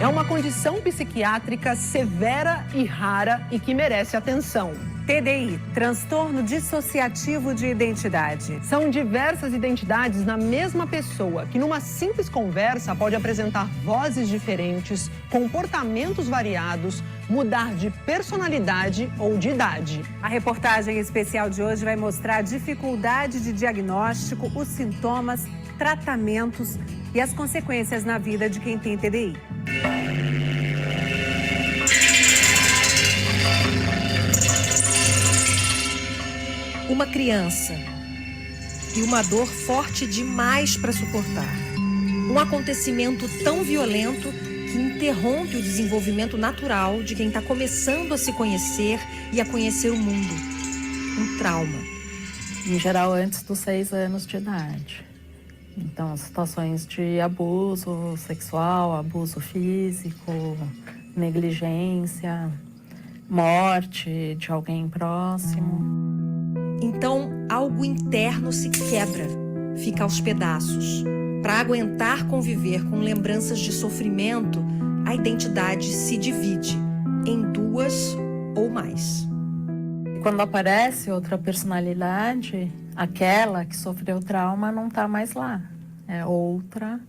É uma condição psiquiátrica severa e rara e que merece atenção. TDI, transtorno dissociativo de identidade. São diversas identidades na mesma pessoa, que numa simples conversa pode apresentar vozes diferentes, comportamentos variados, mudar de personalidade ou de idade. A reportagem especial de hoje vai mostrar a dificuldade de diagnóstico, os sintomas, tratamentos e as consequências na vida de quem tem TDI. Uma criança e uma dor forte demais para suportar. Um acontecimento tão violento que interrompe o desenvolvimento natural de quem está começando a se conhecer e a conhecer o mundo. Um trauma. Em geral, antes dos 6 anos de idade. Então, situações de abuso sexual, abuso físico, negligência, morte de alguém próximo. Então, algo interno se quebra, fica aos pedaços. Para aguentar conviver com lembranças de sofrimento, a identidade se divide em 2 ou mais. Quando aparece outra personalidade, aquela que sofreu trauma não está mais lá. É outra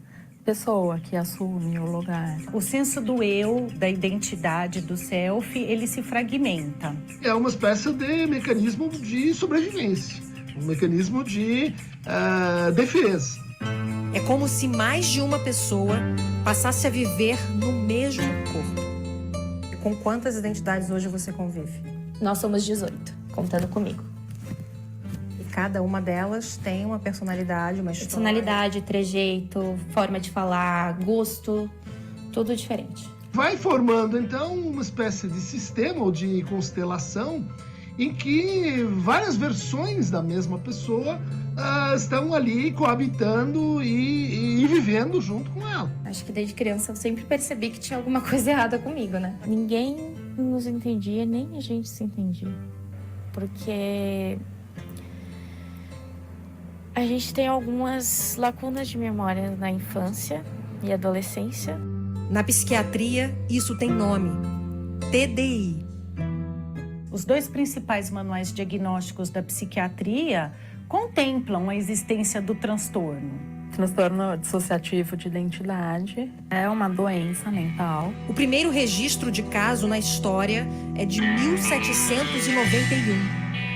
pessoa que assume o lugar. O senso do eu, da identidade, do self, ele se fragmenta. É uma espécie de mecanismo de sobrevivência, um mecanismo de defesa. É como se mais de uma pessoa passasse a viver no mesmo corpo. Com quantas identidades hoje você convive? Nós somos 18, contando comigo. E cada uma delas tem uma personalidade, uma história. Personalidade, trejeito, forma de falar, gosto, tudo diferente. Vai formando, então, uma espécie de sistema ou de constelação em que várias versões da mesma pessoa estão ali coabitando e vivendo junto com ela. Acho que desde criança eu sempre percebi que tinha alguma coisa errada comigo, né? Ninguém nos entendia, nem a gente se entendia. Porque a gente tem algumas lacunas de memória na infância e adolescência. Na psiquiatria, isso tem nome: TDI. Os 2 principais manuais diagnósticos da psiquiatria contemplam a existência do transtorno. Transtorno dissociativo de identidade é uma doença mental. O primeiro registro de caso na história é de 1791.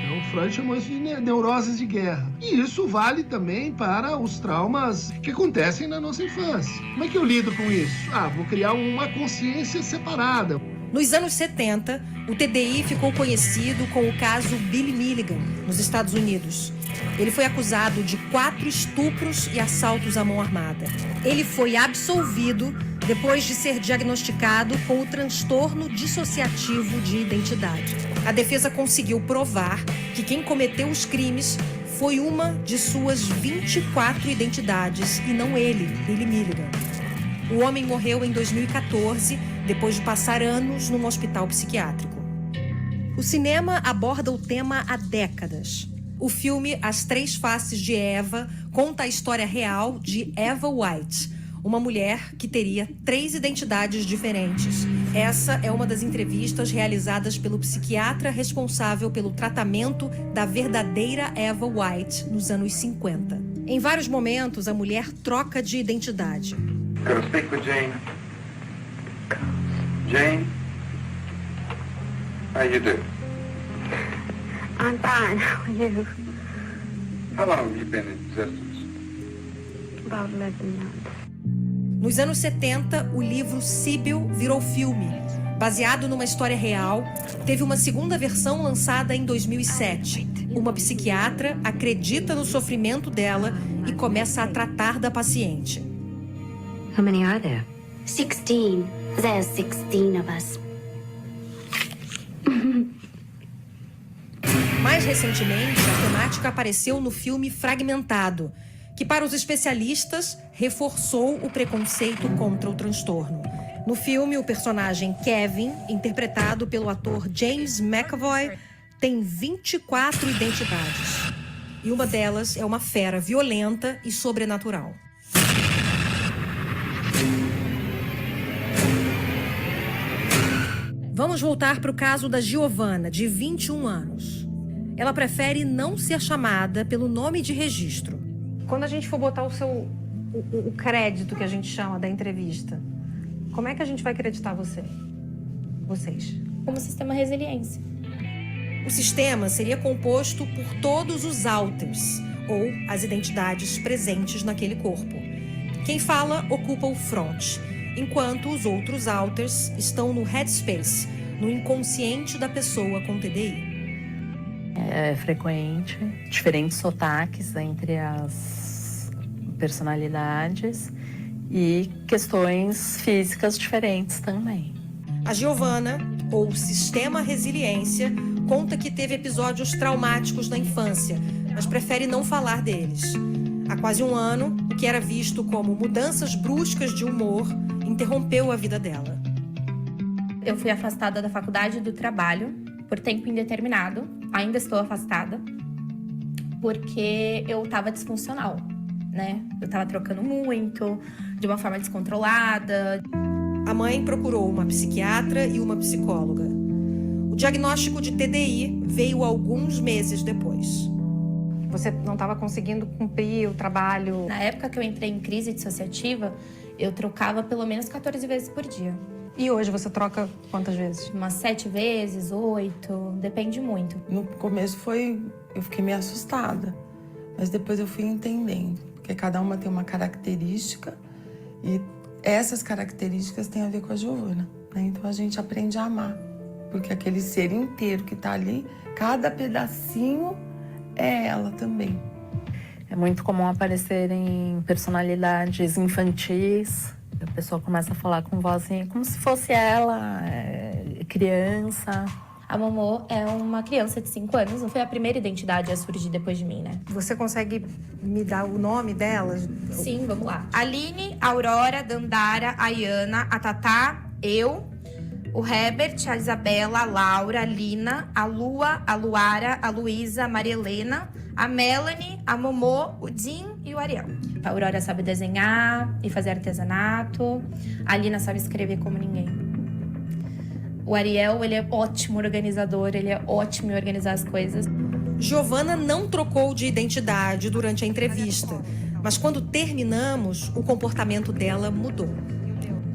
Então, Freud chamou isso de neuroses de guerra. E isso vale também para os traumas que acontecem na nossa infância. Como é que eu lido com isso? Vou criar uma consciência separada. Nos anos 70, o TDI ficou conhecido com o caso Billy Milligan, nos Estados Unidos. Ele foi acusado de 4 estupros e assaltos à mão armada. Ele foi absolvido depois de ser diagnosticado com o transtorno dissociativo de identidade. A defesa conseguiu provar que quem cometeu os crimes foi uma de suas 24 identidades e não ele, Billy Milligan. O homem morreu em 2014, depois de passar anos num hospital psiquiátrico. O cinema aborda o tema há décadas. O filme As Três Faces de Eva conta a história real de Eva White, uma mulher que teria 3 identidades diferentes. Essa é uma das entrevistas realizadas pelo psiquiatra responsável pelo tratamento da verdadeira Eva White nos anos 50. Em vários momentos, a mulher troca de identidade. Gonna speak with Jane. Jane, how you do? I'm fine. How are you? How long have you been in existence? About 11 months. Nos anos 70, o livro Síbil virou filme. Baseado numa história real, teve uma segunda versão lançada em 2007. Uma psiquiatra acredita no sofrimento dela e começa a tratar da paciente. How many are there? 16. There's 16 of us. Mais recentemente, a temática apareceu no filme Fragmentado, que para os especialistas reforçou o preconceito contra o transtorno. No filme, o personagem Kevin, interpretado pelo ator James McAvoy, tem 24 identidades. E uma delas é uma fera violenta e sobrenatural. Vamos voltar para o caso da Giovana, de 21 anos. Ela prefere não ser chamada pelo nome de registro. Quando a gente for botar o crédito que a gente chama da entrevista, como é que a gente vai acreditar vocês? Como sistema resiliência. O sistema seria composto por todos os alters, ou as identidades presentes naquele corpo. Quem fala ocupa o front, enquanto os outros alters estão no headspace, no inconsciente da pessoa com TDI. É frequente, diferentes sotaques entre as personalidades e questões físicas diferentes também. A Giovana, ou Sistema Resiliência, conta que teve episódios traumáticos na infância, mas prefere não falar deles. Há quase um ano, o que era visto como mudanças bruscas de humor interrompeu a vida dela. Eu fui afastada da faculdade e do trabalho por tempo indeterminado. Ainda estou afastada porque eu estava disfuncional, né? Eu estava trocando muito, de uma forma descontrolada. A mãe procurou uma psiquiatra e uma psicóloga. O diagnóstico de TDI veio alguns meses depois. Você não estava conseguindo cumprir o trabalho? Na época que eu entrei em crise dissociativa, eu trocava pelo menos 14 vezes por dia. E hoje você troca quantas vezes? Umas 7 vezes, 8, depende muito. No começo eu fiquei meio assustada, mas depois eu fui entendendo, porque cada uma tem uma característica e essas características têm a ver com a Giovana, né? Então a gente aprende a amar, porque aquele ser inteiro que tá ali, cada pedacinho é ela também. É muito comum aparecerem personalidades infantis. A pessoa começa a falar com vozinha como se fosse ela, criança. A Momô é uma criança de 5 anos, não foi a primeira identidade a surgir depois de mim, né? Você consegue me dar o nome delas? Sim, vamos lá. Aline, Aurora, Dandara, Ayana, a Tatá, eu, o Herbert, a Isabela, a Laura, a Lina, a Lua, a Luara, a Luísa, a Maria Helena, a Melanie, a Momô, o Jim e o Ariel. A Aurora sabe desenhar e fazer artesanato. A Lina sabe escrever como ninguém. O Ariel, ele é ótimo organizador, ele é ótimo em organizar as coisas. Giovana não trocou de identidade durante a entrevista, mas quando terminamos, o comportamento dela mudou.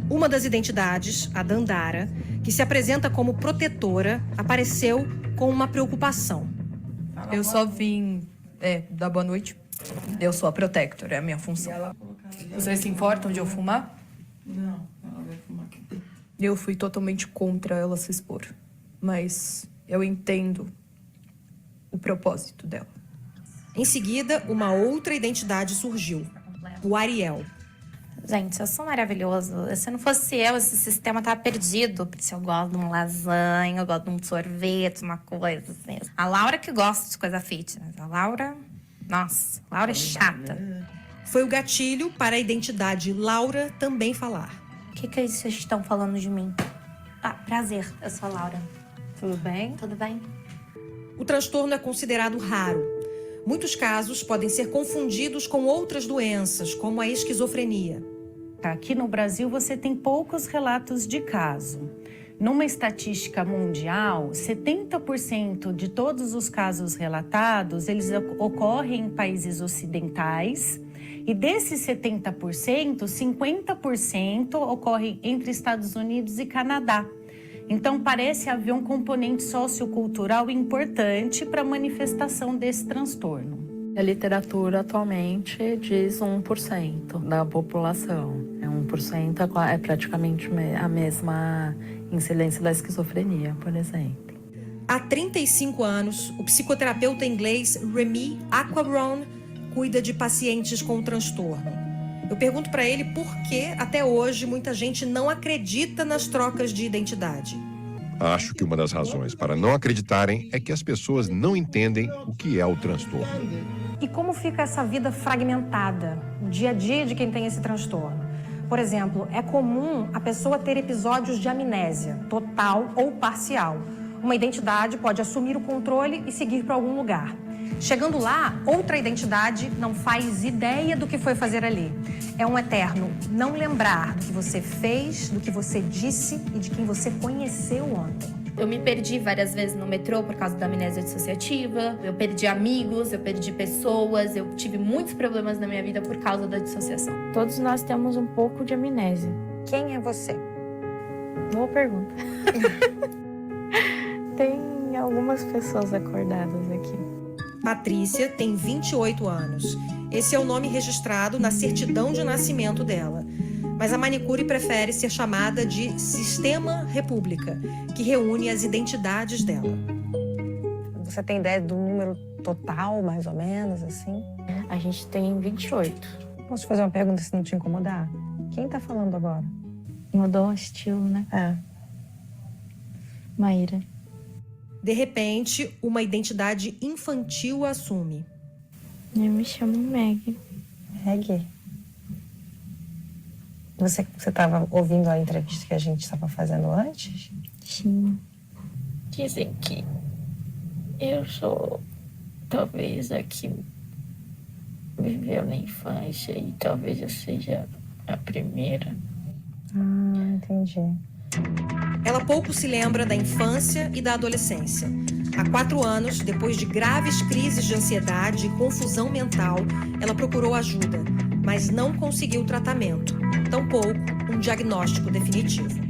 Uma das identidades, a Dandara, que se apresenta como protetora, apareceu com uma preocupação. Eu só vim dar boa noite. Eu sou a protector, é a minha função. Vocês se importam de eu fumar? Não, ela vai fumar aqui dentro. Eu fui totalmente contra ela se expor, mas eu entendo o propósito dela. Em seguida, uma outra identidade surgiu, o Ariel. Gente, eu sou maravilhoso. Se não fosse eu, esse sistema tava perdido. Se eu gosto de uma lasanha, eu gosto de um sorvete, uma coisa assim. A Laura que gosta de coisa fitness. A Laura, nossa, Laura é chata. Foi o gatilho para a identidade Laura também falar. O que vocês estão falando de mim? Ah, prazer, eu sou a Laura. Tudo bem? Tudo bem? O transtorno é considerado raro. Muitos casos podem ser confundidos com outras doenças, como a esquizofrenia. Aqui no Brasil, você tem poucos relatos de caso. Numa estatística mundial, 70% de todos os casos relatados, eles ocorrem em países ocidentais. E desses 70%, 50% ocorrem entre Estados Unidos e Canadá. Então, parece haver um componente sociocultural importante para a manifestação desse transtorno. A literatura atualmente diz 1% da população. 1% é praticamente a mesma incidência da esquizofrenia, por exemplo. Há 35 anos, o psicoterapeuta inglês Remy Aquaron cuida de pacientes com transtorno. Eu pergunto para ele por que, até hoje, muita gente não acredita nas trocas de identidade. Acho que uma das razões para não acreditarem é que as pessoas não entendem o que é o transtorno. E como fica essa vida fragmentada, o dia a dia de quem tem esse transtorno? Por exemplo, é comum a pessoa ter episódios de amnésia, total ou parcial. Uma identidade pode assumir o controle e seguir para algum lugar. Chegando lá, outra identidade não faz ideia do que foi fazer ali. É um eterno não lembrar do que você fez, do que você disse e de quem você conheceu ontem. Eu me perdi várias vezes no metrô por causa da amnésia dissociativa. Eu perdi amigos, eu perdi pessoas. Eu tive muitos problemas na minha vida por causa da dissociação. Todos nós temos um pouco de amnésia. Quem é você? Boa pergunta. Tem algumas pessoas acordadas aqui. Patrícia tem 28 anos. Esse é o nome registrado na certidão de nascimento dela. Mas a manicure prefere ser chamada de Sistema República, que reúne as identidades dela. Você tem ideia do número total, mais ou menos, assim? A gente tem 28. Posso te fazer uma pergunta se não te incomodar? Quem tá falando agora? Mudou o estilo, né? É. Maíra. De repente, uma identidade infantil assume. Eu me chamo Meg. Meg? Você estava ouvindo a entrevista que a gente estava fazendo antes? Sim. Dizem que eu sou talvez a que viveu na infância e talvez eu seja a primeira. Entendi. Ela pouco se lembra da infância e da adolescência. Há 4 anos, depois de graves crises de ansiedade e confusão mental, ela procurou ajuda, mas não conseguiu tratamento, tampouco um diagnóstico definitivo.